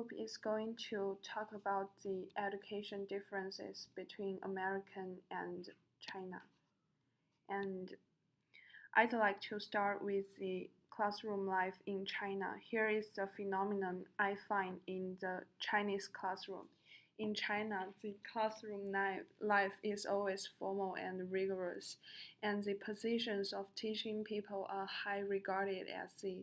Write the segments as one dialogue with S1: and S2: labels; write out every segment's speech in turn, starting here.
S1: group is going to talk about the education differences between American and China. And I'd like to start with the classroom life in China. Here is the phenomenon I find in the Chinese classroom. In China, the classroom life is always formal and rigorous, and the positions of teaching people are high regarded as the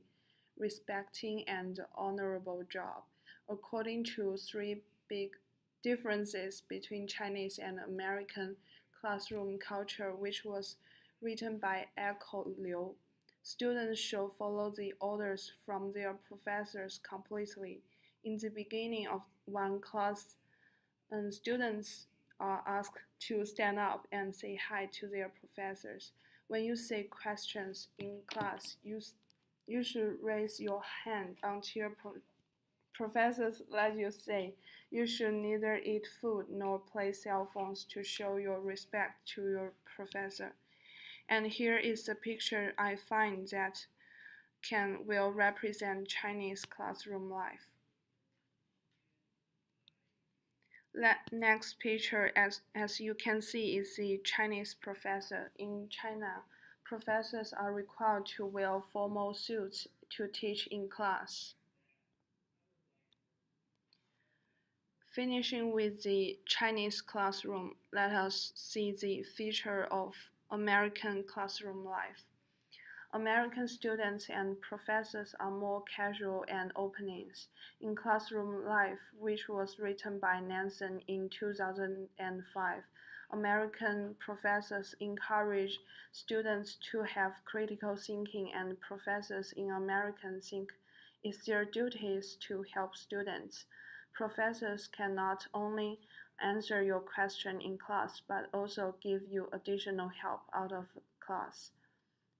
S1: respecting and honorable job. According to three big differences between Chinese and American classroom culture, which was written by Echo Liu, students should follow the orders from their professors completely. In the beginning of one class, students are asked to stand up and say hi to their professors. When you say questions in class, you should raise your hand until your professors let you say. You should neither eat food nor play cell phones to show your respect to your professor. And here is a picture I find that can well represent Chinese classroom life. Next picture, as you can see, is the Chinese professor. In China, professors are required to wear formal suits to teach in class. Finishing with the Chinese classroom, let us see the feature of American classroom life. American students and professors are more casual and opening. In Classroom Life, which was written by Nansen in 2005, American professors encourage students to have critical thinking, and professors in American think it's their duties to help students. Professors can not only answer your question in class, but also give you additional help out of class.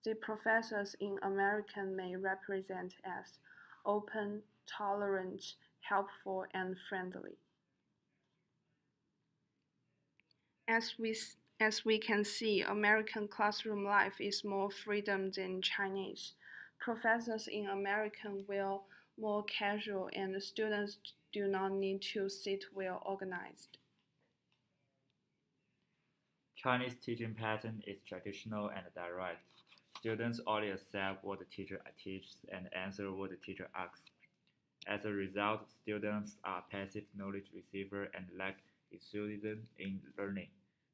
S1: The professors in American may represent as open, tolerant, helpful, and friendly. As we can see, American classroom life is more freedom than Chinese. Professors in American wear more casual, and students do not need to sit well organized.
S2: Chinese teaching pattern is traditional and direct. Students only accept what the teacher teaches and answer what the teacher asks. As a result, students are passive knowledge receivers and lack enthusiasm in learning.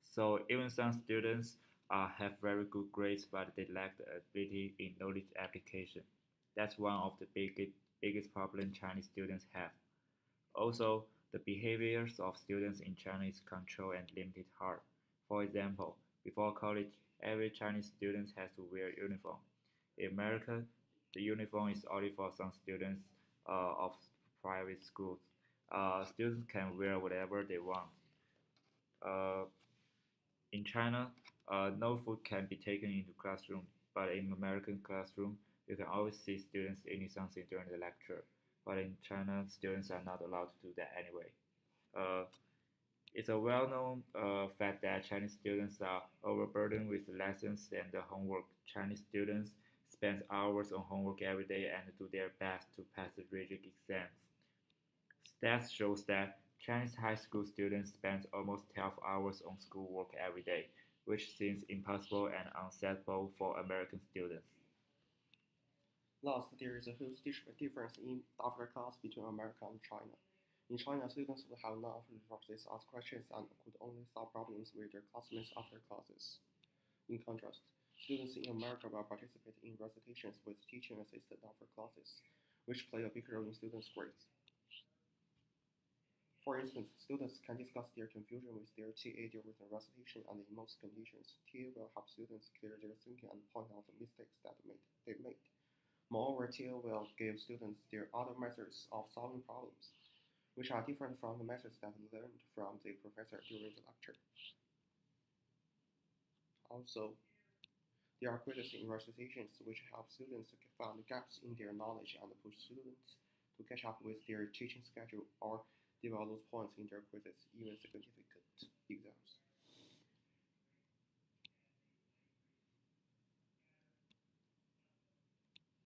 S2: So even some students have very good grades, but they lack the ability in knowledge application. That's one of the biggest problem Chinese students have. Also, the behaviors of students in China is controlled and limited hard. For example, before college, every Chinese student has to wear uniform. In America, the uniform is only for some students of private schools. Students can wear whatever they want. Uh, in China, no food can be taken into classroom, but in American classroom, you can always see students eating something during the lecture. But in China, students are not allowed to do that anyway. Uh, it's a well-known fact that Chinese students are overburdened with lessons and the homework. Chinese students spend hours on homework every day and do their best to pass the rigid exams. Stats shows that Chinese high school students spend almost 12 hours on schoolwork every day, which seems impossible and unacceptable for American students.
S3: Last, there is a huge difference in after class between America and China. In China, students would have no resources, ask questions, and could only solve problems with their classmates after classes. In contrast, students in America will participate in recitations with teaching assisted after classes, which play a big role in students' grades. For instance, students can discuss their confusion with their TA during the recitation, and in most conditions, TA will help students clear their thinking and point out the mistakes that they made. Moreover, TA will give students their other methods of solving problems, which are different from the methods that learned from the professor during the lecture. Also, there are quizzes in recitations which help students find gaps in their knowledge and push students to catch up with their teaching schedule or develop those points in their quizzes, even significant exams.